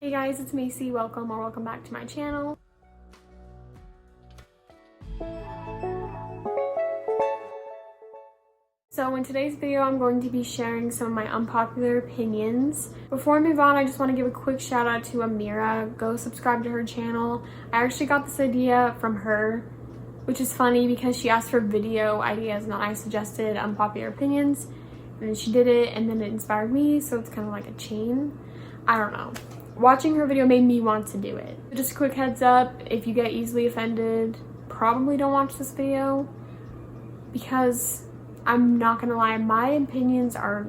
Hey guys, it's Macy. Welcome back to my channel. So in today's video, I'm going to be sharing some of my unpopular opinions. Before I move on, I just want to give a quick shout out to Amira. Go subscribe to her channel. I actually got this idea from her, which is funny because she asked for video ideas and I suggested unpopular opinions. And then she did it and then it inspired me, so it's kind of like a chain. I don't know. Watching her video made me want to do it. Just a quick heads up, if you get easily offended, probably don't watch this video because I'm not gonna lie, my opinions are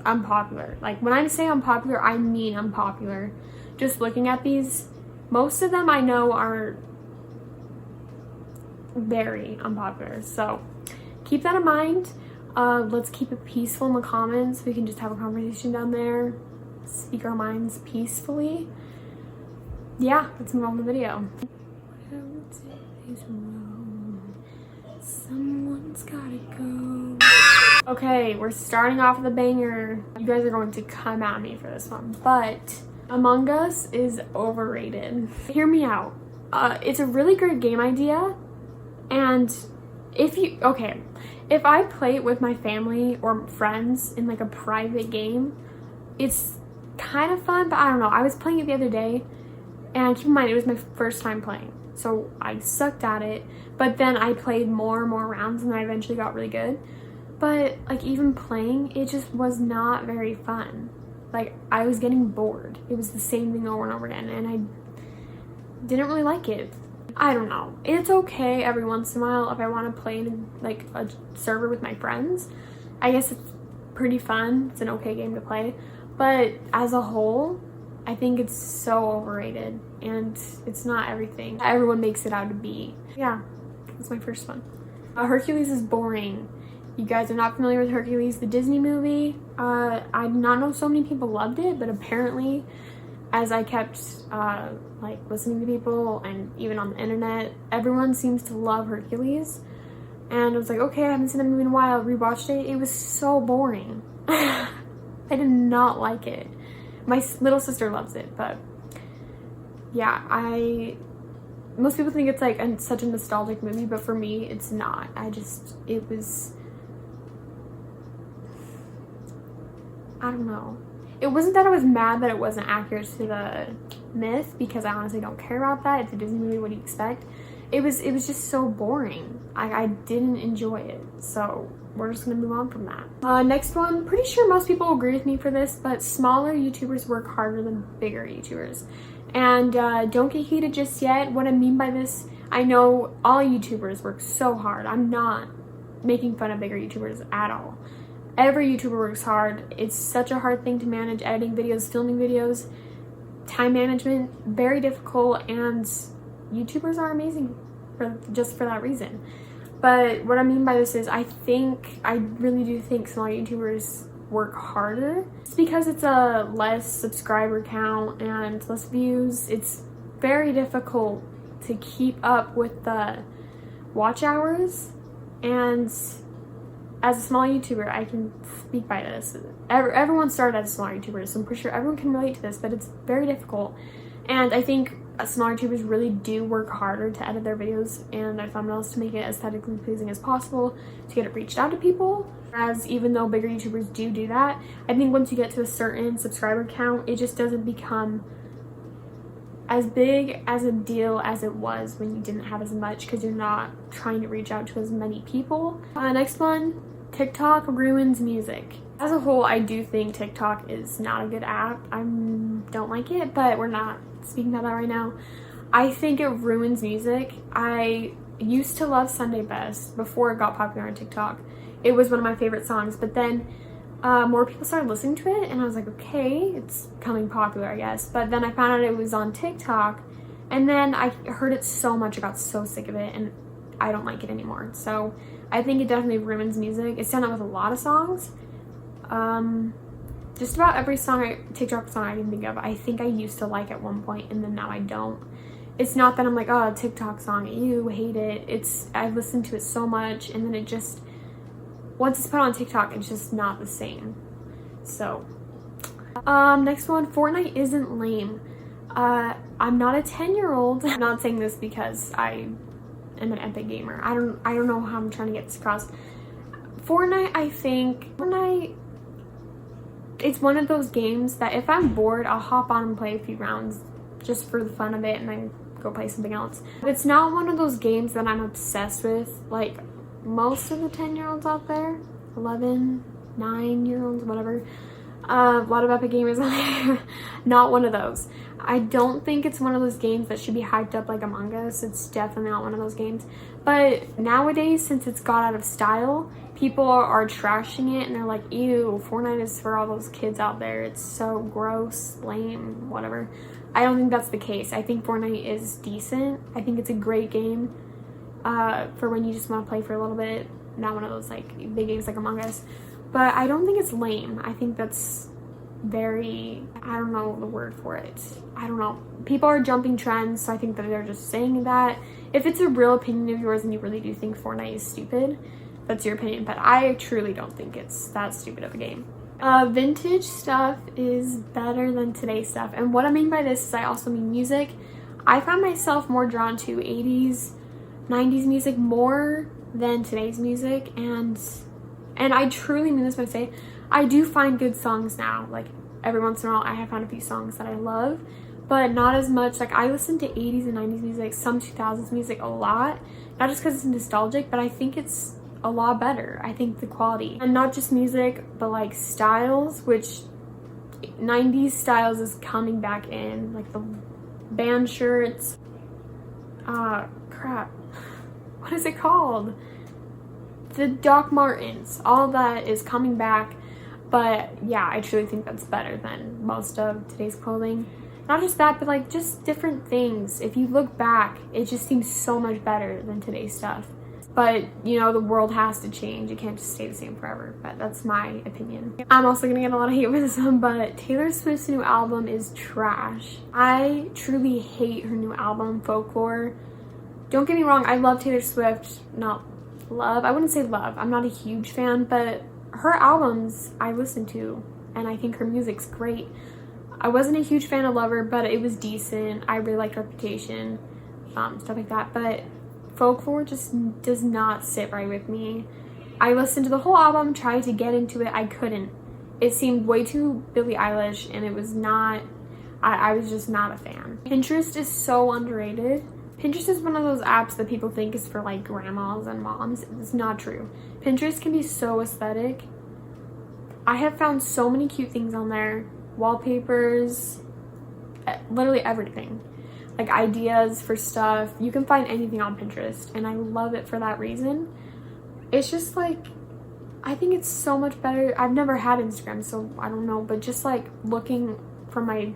unpopular. Like when I say unpopular, I mean unpopular. Just looking at these, most of them I know are very unpopular. So keep that in mind. Let's keep it peaceful in the comments. We can just have a conversation down there, speak our minds peacefully. Yeah, let's move on to the video. Someone's gotta go. Okay, we're starting off with a banger. You guys are going to come at me for this one, but Among Us is overrated. Hear me out. It's a really great game idea, and if I play it with my family or friends in like a private game, it's kind of fun, but I don't know. I was playing it the other day, and keep in mind, it was my first time playing, so I sucked at it, but then I played more and more rounds, and I eventually got really good. But like even playing, it just was not very fun. Like I was getting bored. It was the same thing over and over again, and I didn't really like it. I don't know. It's okay every once in a while if I want to play in like a server with my friends. I guess it's pretty fun. It's an okay game to play. But as a whole, I think it's so overrated and it's not everything everyone makes it out to be. Yeah, that's my first one. Hercules is boring. You guys are not familiar with Hercules, the Disney movie. I did not know so many people loved it, but apparently as I kept like listening to people and even on the internet, everyone seems to love Hercules. And I was like, okay, I haven't seen that movie in a while. Rewatched it. It was so boring. I did not like it. My little sister loves it, but yeah, most people think it's like such a nostalgic movie, but for me, it's not. I don't know. It wasn't that I was mad that it wasn't accurate to the myth, because I honestly don't care about that. It's a Disney movie, what do you expect? It was just so boring. I didn't enjoy it, so we're just gonna move on from that. Next one, pretty sure most people agree with me for this, but smaller YouTubers work harder than bigger YouTubers. And don't get heated just yet. What I mean by this, I know all YouTubers work so hard. I'm not making fun of bigger YouTubers at all. Every YouTuber works hard. It's such a hard thing to manage, editing videos, filming videos, time management, very difficult, and YouTubers are amazing just for that reason. But what I mean by this is I really do think small YouTubers work harder. It's because it's a less subscriber count and less views. It's very difficult to keep up with the watch hours, and as a small YouTuber, I can speak by this. Everyone started as a small YouTuber, so I'm pretty sure everyone can relate to this, but it's very difficult. And I think smaller YouTubers really do work harder to edit their videos and their thumbnails to make it aesthetically pleasing as possible, to get it reached out to people. Whereas even though bigger YouTubers do that, I think once you get to a certain subscriber count, it just doesn't become as big as a deal as it was when you didn't have as much, because you're not trying to reach out to as many people. Next one, TikTok ruins music. As a whole, I do think TikTok is not a good app. I don't like it, but we're not speaking about that right now. I think it ruins music. I used to love Sunday Best before it got popular on TikTok. It was one of my favorite songs, but then more people started listening to it, and I was like, okay, it's becoming popular, I guess. But then I found out it was on TikTok, and then I heard it so much, I got so sick of it, and I don't like it anymore. So I think it definitely ruins music. It's done that with a lot of songs. Just about every TikTok song I can think of, I think I used to like at one point, and then now I don't. It's not that I'm like, oh, a TikTok song, ew, hate it. I've listened to it so much, and then it just, once it's put on TikTok, it's just not the same. So Next one, Fortnite isn't lame. I'm not a 10-year-old. I'm not saying this because I am an epic gamer. I don't know how I'm trying to get this across. Fortnite, it's one of those games that if I'm bored, I'll hop on and play a few rounds just for the fun of it and then go play something else. It's not one of those games that I'm obsessed with like most of the 10-year-olds out there, 11, 9-year-olds, whatever. A lot of epic gamers out there. Not one of those. I don't think it's one of those games that should be hyped up like Among Us. It's definitely not one of those games. But nowadays, since it's got out of style, people are trashing it and they're like, ew, Fortnite is for all those kids out there. It's so gross, lame, whatever. I don't think that's the case. I think Fortnite is decent. I think it's a great game for when you just want to play for a little bit. Not one of those like big games like Among Us. But I don't think it's lame. I think that's very, I don't know the word for it. I don't know. People are jumping trends, so I think that they're just saying that. If it's a real opinion of yours and you really do think Fortnite is stupid, that's your opinion. But I truly don't think it's that stupid of a game. Vintage stuff is better than today's stuff. And what I mean by this is I also mean music. I found myself more drawn to 80s, 90s music more than today's music. And I truly mean this when I say I do find good songs now. Like every once in a while I have found a few songs that I love, but not as much. Like I listen to 80s and 90s music, some 2000s music a lot. Not just because it's nostalgic, but I think it's a lot better. I think the quality, and not just music, but like styles, which 90s styles is coming back in, like the band shirts. Crap. What is it called? The Doc Martens. All that is coming back. But yeah, I truly think that's better than most of today's clothing. Not just that, but like just different things. If you look back, it just seems so much better than today's stuff. But, you know, the world has to change. It can't just stay the same forever. But that's my opinion. I'm also going to get a lot of hate for this one, but Taylor Swift's new album is trash. I truly hate her new album, Folklore. Don't get me wrong, I love Taylor Swift. Not love. I wouldn't say love. I'm not a huge fan, but her albums I listen to, and I think her music's great. I wasn't a huge fan of Lover, but it was decent. I really liked Reputation, stuff like that. But Folklore just does not sit right with me. I listened to the whole album, tried to get into it. I couldn't. It seemed way too Billie Eilish, and it was not, I was just not a fan. Pinterest is so underrated. Pinterest is one of those apps that people think is for like grandmas and moms. It's not true. Pinterest can be so aesthetic. I have found so many cute things on there. Wallpapers, literally everything. Like ideas for stuff. You can find anything on Pinterest, and I love it for that reason. It's just like, I think it's so much better. I've never had Instagram, so I don't know, but just like looking from my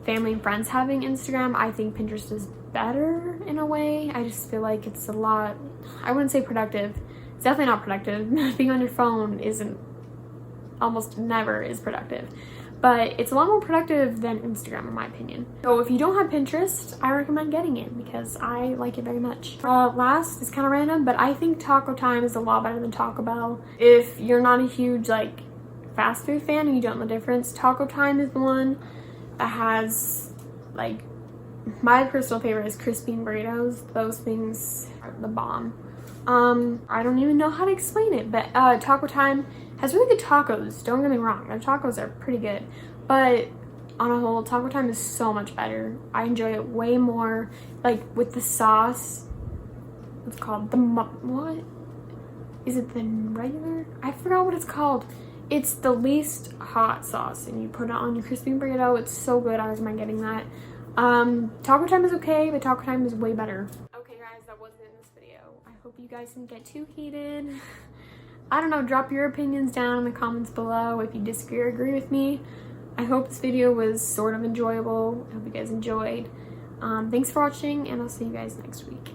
family and friends having Instagram, I think Pinterest is better in a way. I just feel like it's a lot, I wouldn't say productive. It's definitely not productive. Being on your phone isn't, almost never is productive. But it's a lot more productive than Instagram in my opinion. So if you don't have Pinterest, I recommend getting it because I like it very much. Last is kind of random, but I think Taco Time is a lot better than Taco Bell. If you're not a huge like fast food fan and you don't know the difference, Taco Time is the one that has like, my personal favorite is crispy burritos. Those things are the bomb. I don't even know how to explain it, but Taco Time has really good tacos. Don't get me wrong, their tacos are pretty good, but on a whole, Taco Time is so much better. I enjoy it way more, like with the sauce. What's it called? What is it? The regular? I forgot what it's called. It's the least hot sauce, and you put it on your crispy burrito. It's so good. I recommend getting that. Taco Time is okay, but Taco Time is way better. Okay guys, that wasn't in this video. I hope you guys didn't get too heated. I don't know, drop your opinions down in the comments below if you disagree or agree with me. I hope this video was sort of enjoyable. I hope you guys enjoyed. Thanks for watching, and I'll see you guys next week.